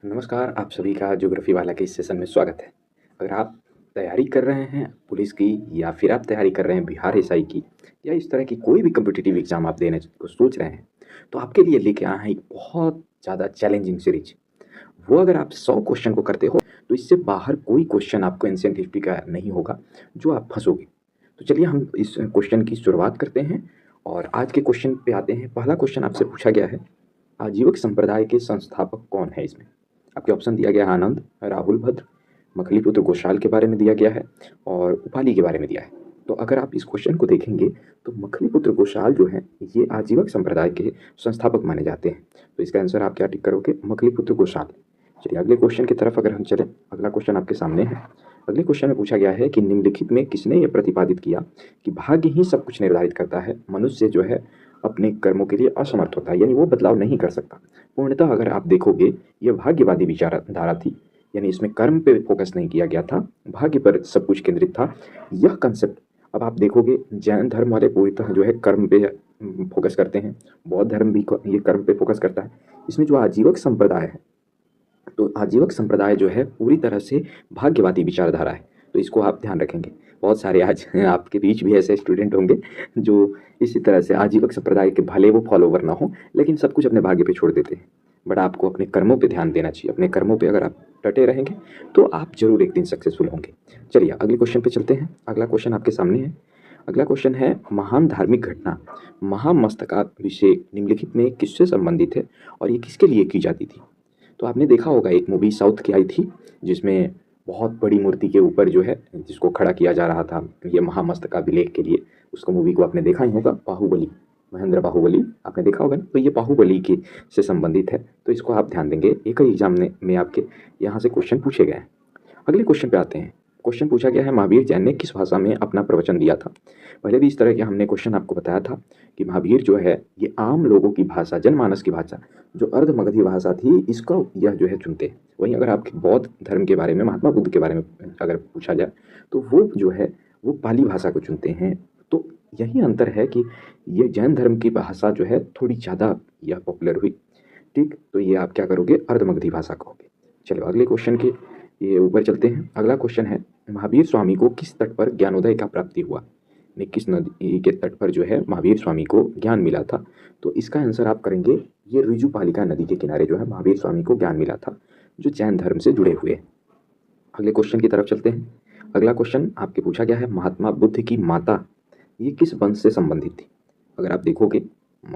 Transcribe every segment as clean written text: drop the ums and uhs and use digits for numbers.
नमस्कार, आप सभी का ज्योग्राफी वाला के इस सेशन में स्वागत है। अगर आप तैयारी कर रहे हैं पुलिस की या फिर आप तैयारी कर रहे हैं बिहार एसआई की या इस तरह की कोई भी कॉम्पिटिटिव एग्ज़ाम आप देने को सोच रहे हैं, तो आपके लिए लेके आए हैं एक बहुत ज़्यादा चैलेंजिंग सीरीज। वो अगर आप 100 क्वेश्चन को करते हो, तो इससे बाहर कोई क्वेश्चन आपको एंशिएंट हिस्ट्री का नहीं होगा, जो आप फँसोगे। तो चलिए हम इस क्वेश्चन की शुरुआत करते हैं और आज के क्वेश्चन पे आते हैं। पहला क्वेश्चन आपसे पूछा गया है, आजीवक संप्रदाय के संस्थापक कौन है इसमें? आपके ऑप्शन दिया गया है आनंद, राहुल भद्र, मखलीपुत्र घोषाल के बारे में दिया गया है और उपाली के बारे में दिया है। तो अगर आप इस क्वेश्चन को देखेंगे तो मखलीपुत्र घोषाल जो है ये आजीवक संप्रदाय के संस्थापक माने जाते हैं। तो इसका आंसर आप क्या टिक करोगे? मखलीपुत्र घोषाल। चलिए अगले क्वेश्चन की तरफ अगर हम चलें, अगला क्वेश्चन आपके सामने है। अगले क्वेश्चन में पूछा गया है कि निम्नलिखित में किसने यह प्रतिपादित किया कि भाग्य ही सब कुछ निर्धारित करता है, मनुष्य जो है अपने कर्मों के लिए असमर्थ होता है, यानी वो बदलाव नहीं कर सकता। पूर्णतः अगर आप देखोगे यह भाग्यवादी विचारधारा थी, यानी इसमें कर्म पे फोकस नहीं किया गया था, भाग्य पर सब कुछ केंद्रित था। यह कंसेप्ट अब आप देखोगे जैन धर्म वाले पूरी जो है कर्म पे फोकस करते हैं, बौद्ध धर्म भी ये कर्म पे फोकस करता है। इसमें जो आजीवक संप्रदाय है, तो आजीवक संप्रदाय जो है पूरी तरह से भाग्यवादी विचारधारा है। तो इसको आप ध्यान रखेंगे। बहुत सारे आज आपके बीच भी ऐसे स्टूडेंट होंगे जो इसी तरह से आजीवक संप्रदाय के भले वो फॉलोवर ना हो, लेकिन सब कुछ अपने भाग्य पे छोड़ देते हैं। बट आपको अपने कर्मों पे ध्यान देना चाहिए। अपने कर्मों पे अगर आप डटे रहेंगे तो आप जरूर एक दिन सक्सेसफुल होंगे। चलिए अगले क्वेश्चन पे चलते हैं। अगला क्वेश्चन आपके सामने है। अगला क्वेश्चन है, महान धार्मिक घटना महामस्तकाभिषेक निम्नलिखित में किससे संबंधित है और ये किसके लिए की जाती थी? तो आपने देखा होगा एक मूवी साउथ की आई थी जिसमें बहुत बड़ी मूर्ति के ऊपर जो है जिसको खड़ा किया जा रहा था ये महामस्तकाभिलेख के लिए। उसको मूवी को आपने देखा ही होगा, बाहुबली, महेंद्र बाहुबली आपने देखा होगा ना। तो ये बाहुबली के से संबंधित है, तो इसको आप ध्यान देंगे। एक ही एग्जाम में आपके यहाँ से क्वेश्चन पूछे गए हैं। अगले क्वेश्चन पे आते हैं। क्वेश्चन पूछा गया है, महावीर जैन ने किस भाषा में अपना प्रवचन दिया था? पहले भी इस तरह के हमने क्वेश्चन आपको बताया था कि महावीर जो है ये आम लोगों की भाषा, जनमानस की भाषा, जो अर्ध मगधी भाषा थी, इसका यह जो है चुनते हैं। वहीं अगर आपके बौद्ध धर्म के बारे में, महात्मा बुद्ध के बारे में अगर पूछा जाए तो वो जो है वो पाली भाषा को चुनते हैं। तो यही अंतर है कि ये जैन धर्म की भाषा जो है थोड़ी ज़्यादा यह पॉपुलर हुई। ठीक, तो ये आप क्या करोगे? अर्ध मगधी भाषा कहोगे। चलो अगले क्वेश्चन के ये ऊपर चलते हैं। अगला क्वेश्चन है, महावीर स्वामी को किस तट पर ज्ञानोदय का प्राप्ति हुआ? ने किस नदी के तट पर जो है महावीर स्वामी को ज्ञान मिला था? तो इसका आंसर आप करेंगे, ये ऋजुपालिका नदी के किनारे जो है महावीर स्वामी को ज्ञान मिला था, जो जैन धर्म से जुड़े हुए हैं। अगले क्वेश्चन की तरफ चलते हैं। अगला क्वेश्चन आपके पूछा गया है, महात्मा बुद्ध की माता ये किस वंश से संबंधित थी? अगर आप देखोगे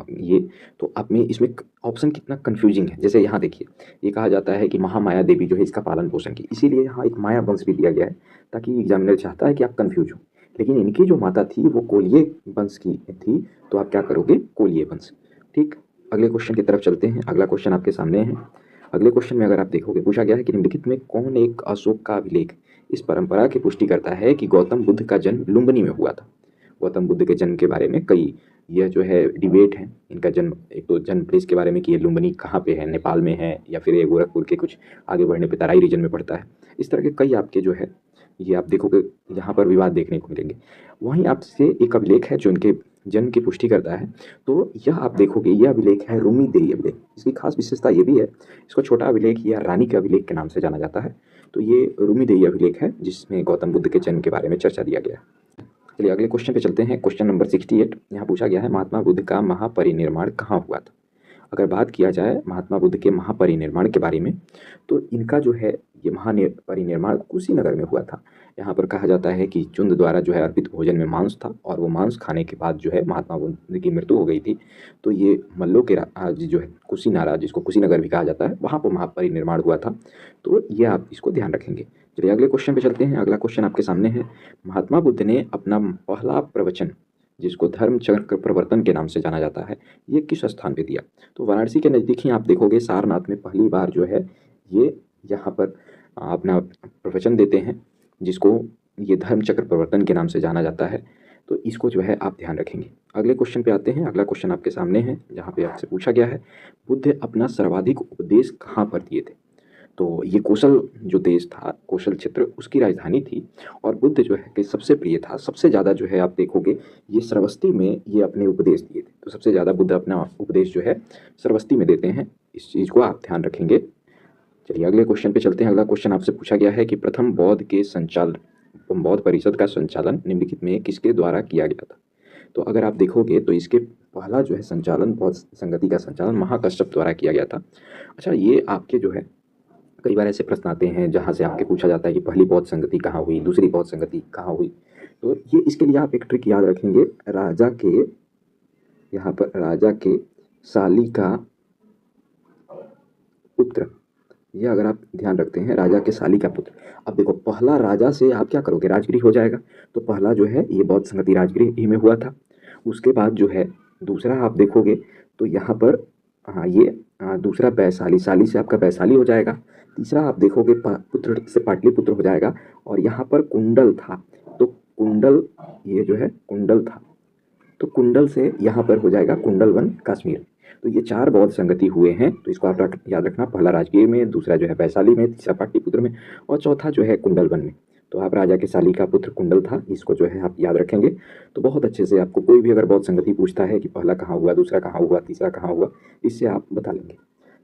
ये, तो आप में इसमें ऑप्शन कितना कंफ्यूजिंग है। जैसे यहाँ देखिए, ये कहा जाता है कि महामाया देवी जो है इसका पालन पोषण की, इसीलिए यहाँ एक माया वंश भी दिया गया है, ताकि एग्जामिनर चाहता है कि आप कंफ्यूज हो। लेकिन इनकी जो माता थी वो कोलिये वंश की थी, तो आप क्या करोगे? कोलिये वंश। ठीक, अगले क्वेश्चन की तरफ चलते हैं। अगला क्वेश्चन आपके सामने है। अगले क्वेश्चन में अगर आप देखोगे, पूछा गया है कि निम्नलिखित में कौन एक अशोक का अभिलेख इस परंपरा की पुष्टि करता है कि गौतम बुद्ध का जन्म लुम्बिनी में हुआ था? गौतम बुद्ध के जन्म के बारे में कई यह जो है डिबेट है। इनका जन्म, एक तो जन्म प्लेस के बारे में कि ये लुम्बिनी कहाँ पे है, नेपाल में है या फिर ये गोरखपुर के कुछ आगे बढ़ने पे तराई रीजन में पड़ता है। इस तरह के कई आपके जो है ये आप देखोगे यहाँ पर विवाद देखने को मिलेंगे। वहीं आपसे एक अभिलेख है जो इनके जन्म की पुष्टि करता है, तो यह आप देखोगे यह अभिलेख है रूमी देई अभिलेख। इसकी खास विशेषता ये भी है, इसको छोटा अभिलेख या रानी के अभिलेख के नाम से जाना जाता है। तो ये रूमी देई अभिलेख है जिसमें गौतम बुद्ध के जन्म के बारे में चर्चा दिया गया है। चलिए अगले क्वेश्चन पे चलते हैं। क्वेश्चन नंबर 68 यहाँ पूछा गया है, महात्मा बुद्ध का महापरिनिर्वाण कहाँ हुआ था? अगर बात किया जाए महात्मा बुद्ध के महापरिनिर्वाण के बारे में, तो इनका जो है ये महापरिनिर्वाण कुशीनगर में हुआ था। यहाँ पर कहा जाता है कि चुंद द्वारा जो है अर्पित भोजन में मांस था और वो मांस खाने के बाद जो है महात्मा बुद्ध की मृत्यु हो गई थी। तो ये मल्लों के राज्य जो है कुशीनारा, जिसको कुशीनगर भी कहा जाता है, वहाँ पर महापरिनिर्वाण हुआ था। तो ये आप इसको ध्यान रखेंगे। चलिए अगले क्वेश्चन पे चलते हैं। अगला क्वेश्चन आपके सामने है, महात्मा बुद्ध ने अपना पहला प्रवचन, जिसको धर्म चक्र प्रवर्तन के नाम से जाना जाता है, ये किस स्थान पे दिया? तो वाराणसी के नज़दीक ही आप देखोगे सारनाथ में पहली बार जो है ये यहाँ पर अपना प्रवचन देते हैं, जिसको ये धर्म चक्र प्रवर्तन के नाम से जाना जाता है। तो इसको जो है आप ध्यान रखेंगे। अगले क्वेश्चन पे आते हैं। अगला क्वेश्चन आपके सामने है, जहाँ पे आपसे पूछा गया है, बुद्ध अपना सर्वाधिक उपदेश कहाँ पर दिए थे? तो ये कौशल जो देश था, कौशल क्षेत्र, उसकी राजधानी थी और बुद्ध जो है कि सबसे प्रिय था। सबसे ज़्यादा जो है आप देखोगे ये श्रावस्ती में ये अपने उपदेश दिए थे। तो सबसे ज़्यादा बुद्ध अपना उपदेश जो है श्रावस्ती में देते हैं। इस चीज़ को आप ध्यान रखेंगे। चलिए अगले क्वेश्चन पे चलते हैं। अगला क्वेश्चन आपसे पूछा गया है कि प्रथम बौद्ध परिषद का संचालन निम्नलिखित में किसके द्वारा किया गया था। तो अगर आप देखोगे तो इसके पहला जो है संचालन बौद्ध संगति का संचालन महाकश्यप द्वारा किया गया था। अच्छा, ये आपके जो है कई बार ऐसे प्रश्न आते हैं जहाँ से आपके पूछा जाता है कि पहली बौद्ध संगति कहाँ हुई, दूसरी बौद्ध संगति कहाँ हुई। तो ये इसके लिए आप एक ट्रिक याद रखेंगे, राजा के यहाँ पर राजा के साली का पुत्र, ये अगर आप ध्यान रखते हैं राजा के साली का पुत्र। अब देखो पहला राजा से आप क्या करोगे, राजगृह हो जाएगा। तो पहला जो है ये बौद्ध संगति राजगृह ही में हुआ था। उसके बाद जो है दूसरा आप देखोगे तो यहाँ पर हाँ ये दूसरा वैशाली, साली से आपका वैशाली हो जाएगा। तीसरा आप देखोगे पुत्र से पाटलिपुत्र हो जाएगा। और यहाँ पर कुंडल था, तो कुंडल ये जो है कुंडल था, तो कुंडल से यहाँ पर हो जाएगा कुंडलवन कश्मीर। तो ये 4 बौद्ध संगति हुए हैं। तो इसको आप याद रखना, पहला राजगीर में, दूसरा जो है वैशाली में, तीसरा पाटलिपुत्र में और चौथा जो है कुंडलवन में। तो आप राजा के साली का पुत्र कुंडल था, इसको जो है आप याद रखेंगे। तो बहुत अच्छे से आपको कोई भी अगर बौद्ध संगति पूछता है कि पहला कहाँ हुआ, दूसरा कहाँ हुआ, तीसरा कहाँ हुआ, इससे आप बता लेंगे।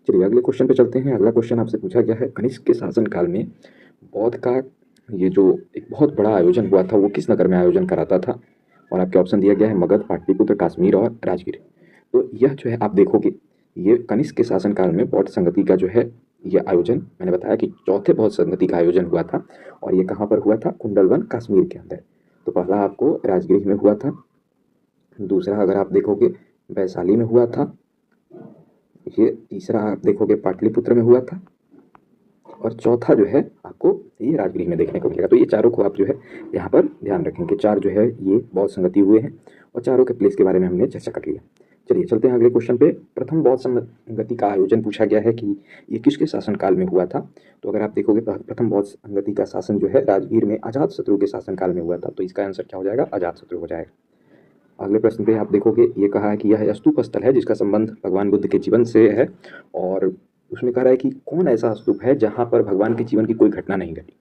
चलिए अगले क्वेश्चन पे चलते हैं। अगला क्वेश्चन आपसे पूछा गया है कनिष्क के शासनकाल में बौद्ध का ये जो एक बहुत बड़ा आयोजन हुआ था वो किस नगर में आयोजन कराता था। और आपके ऑप्शन दिया गया है मगध, पाटलिपुत्र, काश्मीर और राजगीर। तो यह जो है आप देखोगे ये कनिष्क के शासनकाल में बौद्ध संगति का जो है ये आयोजन, मैंने बताया कि चौथे बौद्ध संगति का आयोजन हुआ था। और ये कहाँ पर हुआ था, कुंडलवन कश्मीर के अंदर। तो पहला आपको राजगीर में हुआ था, दूसरा अगर आप देखोगे वैशाली में हुआ था, ये तीसरा आप देखोगे पाटलिपुत्र में हुआ था और चौथा जो है आपको ये राजगीर में देखने को मिलेगा। तो ये चारों को आप जो है यहाँ पर ध्यान रखेंगे। 4 जो है ये बौद्ध संगति हुए हैं और चारों के प्लेस के बारे में हमने चर्चा कर लिया। चलिए चलते हैं अगले क्वेश्चन पे। प्रथम बौद्ध संगति का आयोजन पूछा गया है कि ये किसके शासनकाल में हुआ था। तो अगर आप देखोगे प्रथम बौद्ध संगति का शासन जो है राजगीर में अजातशत्रु के शासनकाल में हुआ था। तो इसका आंसर क्या हो जाएगा, अजातशत्रु हो जाएगा। अगले प्रश्न पे आप देखोगे ये कहा है कि यह स्तूप स्थल है जिसका संबंध भगवान बुद्ध के जीवन से है। और उसमें कह रहा है कि कौन ऐसा स्तूप है जहाँ पर भगवान के जीवन की कोई घटना नहीं घटी।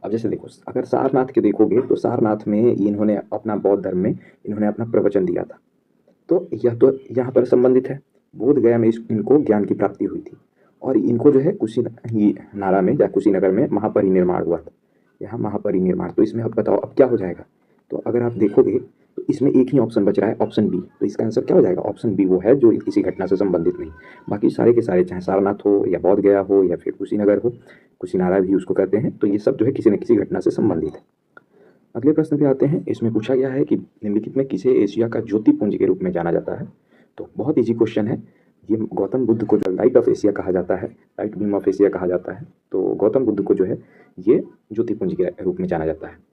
अब जैसे देखो अगर सारनाथ के देखोगे तो सारनाथ में इन्होंने अपना बौद्ध धर्म में इन्होंने अपना प्रवचन दिया था। तो यह तो यहाँ पर संबंधित है। बोध गया में इनको ज्ञान की प्राप्ति हुई थी और इनको जो है कुशीनारा में या कुशीनगर में महापरिनिर्वाण हुआ था। यहाँ महापरिनिर्वाण, तो इसमें अब बताओ अब क्या हो जाएगा। तो अगर आप देखोगे तो इसमें एक ही ऑप्शन बच रहा है, ऑप्शन बी। तो इसका आंसर क्या हो जाएगा, ऑप्शन बी वो है जो किसी घटना से संबंधित नहीं। बाकी सारे के सारे चाहे सारनाथ हो या बोध गया हो या फिर कुशीनगर हो, कुशीनारा भी उसको कहते हैं, तो ये सब जो है किसी न किसी घटना से संबंधित है। अगले प्रश्न पे आते हैं। इसमें पूछा गया है कि निम्नलिखित में किसे एशिया का ज्योतिपुंज के रूप में जाना जाता है। तो बहुत इजी क्वेश्चन है। ये गौतम बुद्ध को जो लाइट ऑफ एशिया कहा जाता है, लाइट बीम ऑफ एशिया कहा जाता है। तो गौतम बुद्ध को जो है ये ज्योतिपुंज के रूप में जाना जाता है।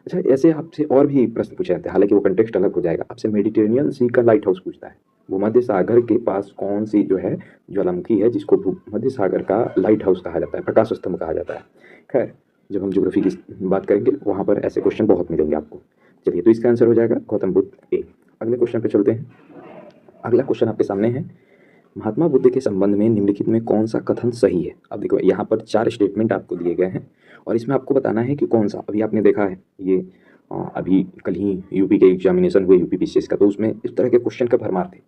अच्छा, ऐसे आपसे और भी प्रश्न पूछे जाते हैं, हालांकि वो कंटेक्स्ट अलग हो जाएगा। आपसे मेडिटेरेनियन सी का लाइट हाउस पूछता है, भूमध्य सागर के पास कौन सी जो है ज्वालामुखी है जिसको भूमध्य सागर का लाइट हाउस कहा जाता है, प्रकाश स्तंभ कहा जाता है। खैर जब हम ज्योग्राफी की बात करेंगे वहाँ पर ऐसे क्वेश्चन बहुत मिलेंगे आपको। चलिए तो इसका आंसर हो जाएगा गौतम बुद्ध ए। अगले क्वेश्चन पे चलते हैं। अगला क्वेश्चन आपके सामने है, महात्मा बुद्ध के संबंध में निम्नलिखित में कौन सा कथन सही है। अब देखो यहाँ पर 4 स्टेटमेंट आपको दिए गए हैं और इसमें आपको बताना है कि कौन सा। अभी आपने देखा है ये अभी कल ही यूपी के एग्जामिनेशन हुए यूपी पीसीएस का, तो उसमें इस तरह के क्वेश्चन का भरमार थे।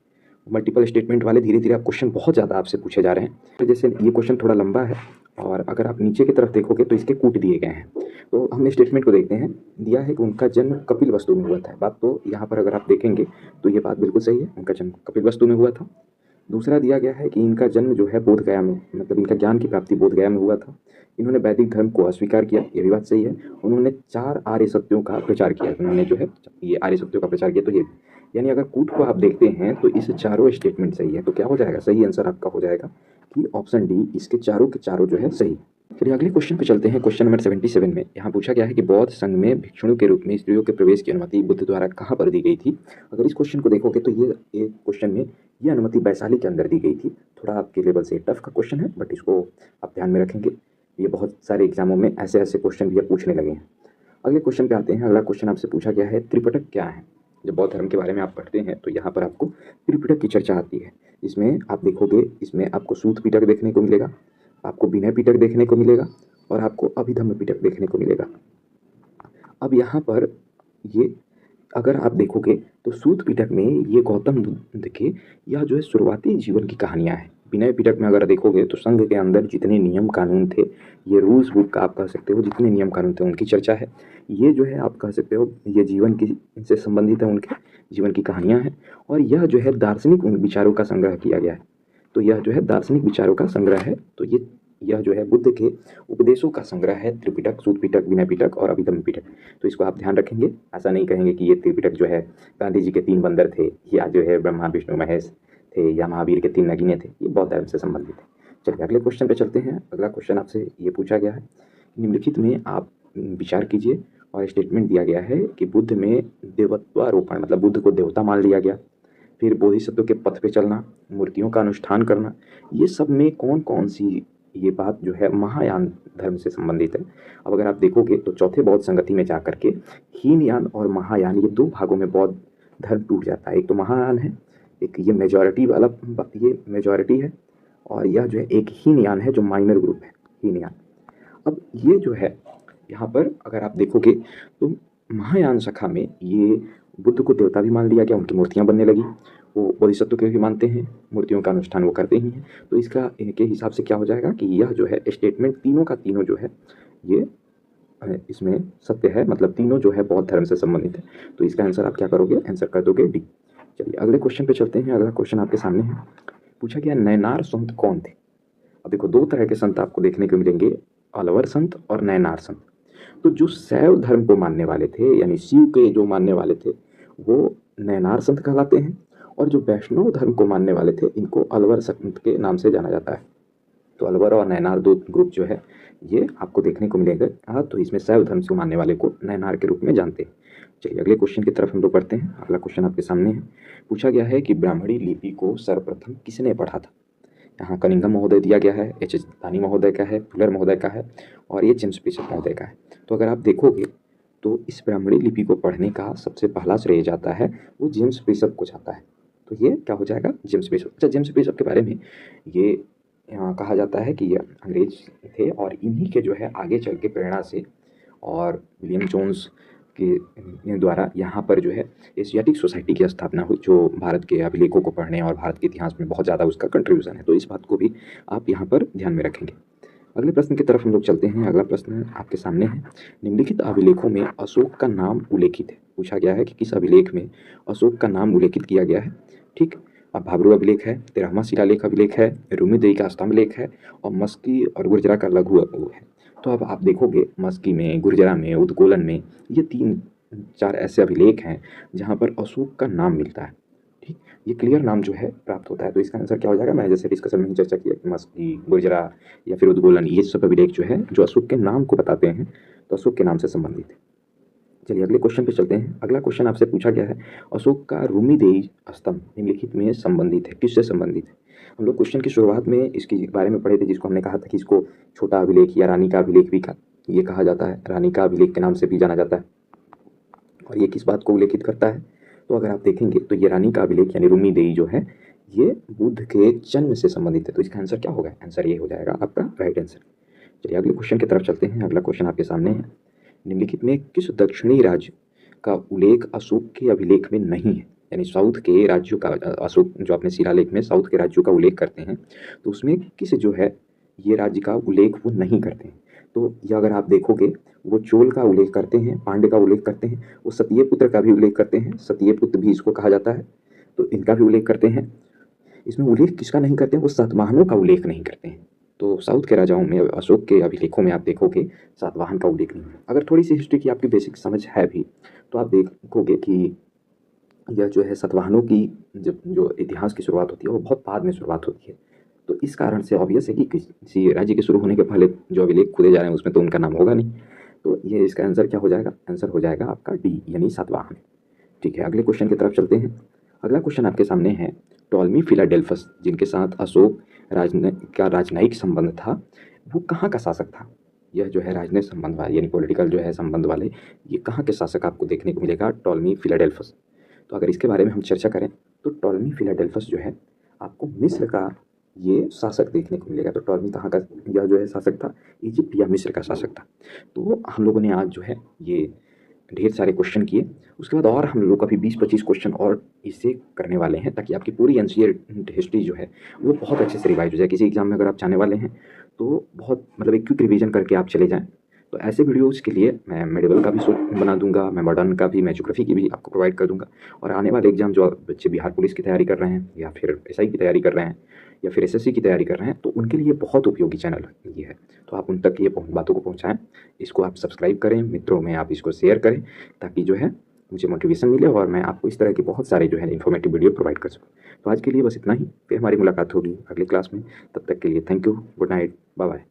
मल्टीपल स्टेटमेंट वाले धीरे धीरे आप क्वेश्चन बहुत ज़्यादा आपसे पूछे जा रहे हैं। तो जैसे ये क्वेश्चन थोड़ा लंबा है और अगर आप नीचे की तरफ देखोगे तो इसके कूट दिए गए हैं। तो हमने स्टेटमेंट को देखते हैं। दिया है कि उनका जन्म कपिलवस्तु में हुआ था। बात तो यहाँ पर अगर आप देखेंगे तो ये बात बिल्कुल सही है, उनका जन्म कपिलवस्तु में हुआ था। दूसरा दिया गया है कि इनका जन्म जो है बोध गया में, मतलब इनका ज्ञान की प्राप्ति बोध गया में हुआ था। इन्होंने वैदिक धर्म को अस्वीकार किया, ये भी बात सही है। उन्होंने 4 आर्य सत्यों का प्रचार किया, उन्होंने जो है ये आर्य सत्यों का प्रचार किया। तो ये यानी अगर कूट को आप देखते हैं तो इस चारों स्टेटमेंट सही है। तो क्या हो जाएगा, सही आंसर आपका हो जाएगा कि ऑप्शन डी, इसके चारों के चारों जो है सही। चलिए अगले क्वेश्चन पे चलते हैं। क्वेश्चन नंबर 77 में यहाँ पूछा गया है कि बौद्ध संघ में भिक्षुणों के रूप में स्त्रियों के प्रवेश की अनुमति बुद्ध द्वारा कहाँ पर दी गई थी। अगर इस क्वेश्चन को देखोगे तो ये एक क्वेश्चन में ये अनुमति वैशाली के अंदर दी गई थी। थोड़ा आपके लेवल से टफ का क्वेश्चन है बट इसको आप ध्यान में रखेंगे, ये बहुत सारे एग्जामों में ऐसे ऐसे क्वेश्चन भी पूछने लगे हैं। अगले क्वेश्चन पे आते हैं। अगला क्वेश्चन आपसे पूछा गया है त्रिपिटक क्या है। जब बौद्ध धर्म के बारे में आप पढ़ते हैं तो यहाँ पर आपको त्रिपिटक की चर्चा आती है। इसमें आप देखोगे, इसमें आपको सूत पिटक देखने को मिलेगा, आपको विनय पिटक देखने को मिलेगा और आपको अभिधम्म पिटक देखने को मिलेगा। अब यहाँ पर ये अगर आप देखोगे तो सूत पिटक में ये गौतम बुद्ध के यह जो है शुरुआती जीवन की कहानियाँ हैं। विनय पिटक में अगर देखोगे तो संघ के अंदर जितने नियम कानून थे, ये रूल्स बुक का आप कह सकते हो, जितने नियम कानून थे उनकी चर्चा है। ये जो है आप कह सकते हो ये जीवन की से संबंधित है, उनके जीवन की कहानियाँ हैं। और यह जो है दार्शनिक उन विचारों का संग्रह किया गया है। तो यह जो है दार्शनिक विचारों का संग्रह है। तो यह जो है बुद्ध के उपदेशों का संग्रह है, त्रिपिटक, सूत पिटक, विनय पिटक और अभिधम्म पिटक। तो इसको आप ध्यान रखेंगे। ऐसा नहीं कहेंगे कि ये त्रिपिटक जो है गांधी जी के 3 बंदर थे, या जो है ब्रह्मा विष्णु महेश थे, या महावीर के 3 नगीने थे। ये बौद्ध धर्म से संबंधित है। चलिए अगले क्वेश्चन पे चलते हैं। अगला क्वेश्चन आपसे ये पूछा गया है, निम्नलिखित में आप विचार कीजिए। और स्टेटमेंट दिया गया है कि बुद्ध में देवत्वारोपण, मतलब बुद्ध को देवता मान लिया गया, फिर बोधिसत्व के पथ पे चलना, मूर्तियों का अनुष्ठान करना, ये सब में कौन कौन सी ये बात जो है महायान धर्म से संबंधित है। अब अगर आप देखोगे तो चौथे बौद्ध संगति में जाकर के हीनयान और महायान, ये 2 भागों में बौद्ध धर्म टूट जाता है। एक तो महायान है, एक ये मेजॉरिटी वाला, ये मेजॉरिटी है, और यह जो है एक हीनयान है जो माइनर ग्रुप है, हीनयान। अब ये जो है यहाँ पर अगर आप देखोगे तो महायान शाखा में ये बुद्ध को देवता भी मान लिया गया, उनकी मूर्तियाँ बनने लगी, वो बोधिसत्व के भी मानते हैं, मूर्तियों का अनुष्ठान वो करते ही हैं। तो इसका के हिसाब से क्या हो जाएगा कि यह जो है स्टेटमेंट तीनों का तीनों जो है ये इसमें सत्य है, मतलब तीनों जो है बौद्ध धर्म से संबंधित है। तो इसका आंसर आप क्या करोगे, आंसर कर दोगे डी। चलिए अगले क्वेश्चन पे चलते हैं। अगला क्वेश्चन आपके सामने है, पूछा गया नैनार संत कौन थे। अब देखो 2 तरह के संत आपको देखने को मिलेंगे, अलवर संत और नैनार संत। तो जो शैव धर्म को मानने वाले थे, यानी शिव के जो मानने वाले थे, वो नैनार संत कहलाते हैं। और जो वैष्णव धर्म को मानने वाले थे, इनको अलवर संत के नाम से जाना जाता है। तो अलवर और नैनार 2 ग्रुप जो है ये आपको देखने को मिलेगा। हाँ, तो इसमें शैव धर्म से मानने वाले को नैनार के रूप में जानते हैं। चलिए अगले क्वेश्चन की तरफ हम लोग बढ़ते हैं। अगला क्वेश्चन आपके सामने है, पूछा गया है कि ब्राह्मणी लिपि को सर्वप्रथम किसने पढ़ा था। यहाँ कनिंघम महोदय दिया गया है, एच दानी महोदय का है, फुलर महोदय का है, और ये जेम्स बिशप महोदय का है। तो अगर आप देखोगे तो इस ब्राह्मणी लिपि को पढ़ने का सबसे पहला श्रेय जाता है वो जेम्स बिशप को जाता है। तो ये क्या हो जाएगा, जेम्स बिशप। अच्छा, जेम्स बिशप के बारे में ये कहा जाता है कि ये अंग्रेज थे, और इन्हीं के जो है आगे चल के प्रेरणा से और विलियम जोन्स के द्वारा यहाँ पर जो है एशियाटिक सोसाइटी की स्थापना हुई, जो भारत के अभिलेखों को पढ़ने और भारत के इतिहास में बहुत ज़्यादा उसका कंट्रीब्यूशन है। तो इस बात को भी आप यहाँ पर ध्यान में रखेंगे। अगले प्रश्न की तरफ हम लोग चलते हैं। अगला प्रश्न आपके सामने है, निम्नलिखित अभिलेखों में अशोक का नाम उल्लेखित है। पूछा गया है कि किस अभिलेख में अशोक का नाम उल्लेखित किया गया है। ठीक, अब भाब्रू अभिलेख है, 13वां शिलालेख अभिलेख है, रूमीदेई का स्तंभ लेख है, और मस्की और गुर्जरा का लघु है। तो अब आप देखोगे मस्की में, गुर्जरा में, उद्गोलन में, ये 3-4 ऐसे अभिलेख हैं जहाँ पर अशोक का नाम मिलता है। ठीक, ये क्लियर नाम जो है प्राप्त होता है। तो इसका आंसर क्या हो जाएगा, मैंने जैसे डिस्कशन में चर्चा किया कि मस्की, गुर्जरा या फिर उद्गोलन, ये सब अभिलेख जो है जो अशोक के नाम को बताते हैं, तो अशोक के नाम से संबंधित है। चलिए अगले क्वेश्चन पे चलते हैं। अगला क्वेश्चन आपसे पूछा गया है, अशोक का रूमीदेई स्तंभ निम्नलिखित में संबंधित है, किससे संबंधित है। हम लोग क्वेश्चन की शुरुआत में इसके बारे में पढ़े थे, जिसको हमने कहा था कि इसको छोटा अभिलेख या रानी का अभिलेख भी ये कहा जाता है, रानी का अभिलेख के नाम से भी जाना जाता है। और ये किस बात को उल्लेखित करता है, तो अगर आप देखेंगे तो ये रानी का अभिलेख यानी रूमीदेई जो है ये बुद्ध के जन्म से संबंधित है। तो इसका आंसर क्या होगा, आंसर ये हो जाएगा आपका राइट आंसर। चलिए अगले क्वेश्चन की तरफ चलते हैं। अगला क्वेश्चन आपके सामने है, निम्नलिखित में किस दक्षिणी राज्य का उल्लेख अशोक के अभिलेख में नहीं है। यानी साउथ के राज्यों का, अशोक जो अपने शिलालेख में साउथ के राज्यों का उल्लेख करते हैं, तो उसमें किस जो है ये राज्य का उल्लेख वो नहीं करते हैं। तो ये अगर आप देखोगे वो चोल का उल्लेख करते हैं, पांड्य का उल्लेख करते हैं, वो सतीय पुत्र का भी उल्लेख करते हैं, सतीय पुत्र भी इसको कहा जाता है, तो इनका भी उल्लेख करते हैं। इसमें उल्लेख किसका नहीं करते हैं, वो सातवाहनों का उल्लेख नहीं करते हैं। तो साउथ के राजाओं में, अशोक के अभिलेखों में आप देखोगे सातवाहन का उल्लेख नहीं है। अगर थोड़ी सी हिस्ट्री की आपकी बेसिक समझ है भी, तो आप देखोगे कि यह जो है सातवाहनों की जो इतिहास की शुरुआत होती है वो बहुत बाद में शुरुआत होती है। तो इस कारण से ऑब्वियस है कि किसी राज्य के शुरू होने के पहले जो अभिलेख खुदे जा रहे हैं उसमें तो उनका नाम होगा नहीं। तो ये इसका आंसर क्या हो जाएगा, आंसर हो जाएगा आपका डी यानी सातवाहन। ठीक है, अगले क्वेश्चन की तरफ चलते हैं। अगला क्वेश्चन आपके सामने है, टॉलमी फिलाडेल्फस जिनके साथ अशोक का राजनयिक संबंध था, वो कहाँ का शासक था। यह जो है राजनयिक संबंध वाले यानी पॉलिटिकल जो है संबंध वाले, ये कहाँ के शासक आपको देखने को मिलेगा, टॉलमी फिलाडेल्फस। तो अगर इसके बारे में हम चर्चा करें तो टॉलमी फिलाडेल्फस जो है आपको मिस्र का ये शासक देखने को मिलेगा। तो टॉलमी कहाँ का यह जो है शासक था, इजिप्ट या मिस्र का शासक था। तो हम लोगों ने आज जो है ये ढेर सारे क्वेश्चन किए, उसके बाद और हम लोग अभी 20-25 क्वेश्चन और इससे करने वाले हैं, ताकि आपकी पूरी एनसीईआरटी हिस्ट्री जो है वो बहुत अच्छे से रिवाइज हो जाए। किसी एग्जाम में अगर आप जाने वाले हैं तो बहुत मतलब एक क्विक रिवीजन करके आप चले जाएँ। तो ऐसे वीडियोज़ के लिए मैं मेडिवल का भी बना दूंगा, मैं मॉडर्न का भी, मैं ज्योग्राफी की भी आपको प्रोवाइड कर दूंगा। और आने वाले एग्जाम जो बच्चे बिहार पुलिस की तैयारी कर रहे हैं, या फिर एसआई की तैयारी कर रहे हैं, या फिर एसएससी की तैयारी कर रहे हैं, तो उनके लिए बहुत उपयोगी चैनल ये है। तो आप उन तक ये बातों को पहुँचाएँ, इसको आप सब्सक्राइब करें, मित्रों में आप इसको शेयर करें, ताकि जो है मुझे मोटिवेशन मिले और मैं आपको इस तरह के बहुत सारे जो है इन्फॉर्मेटिव वीडियो प्रोवाइड कर सकूँ। तो आज के लिए बस इतना ही, फिर हमारी मुलाकात होगी अगली क्लास में। तब तक के लिए thank you, good night, bye bye.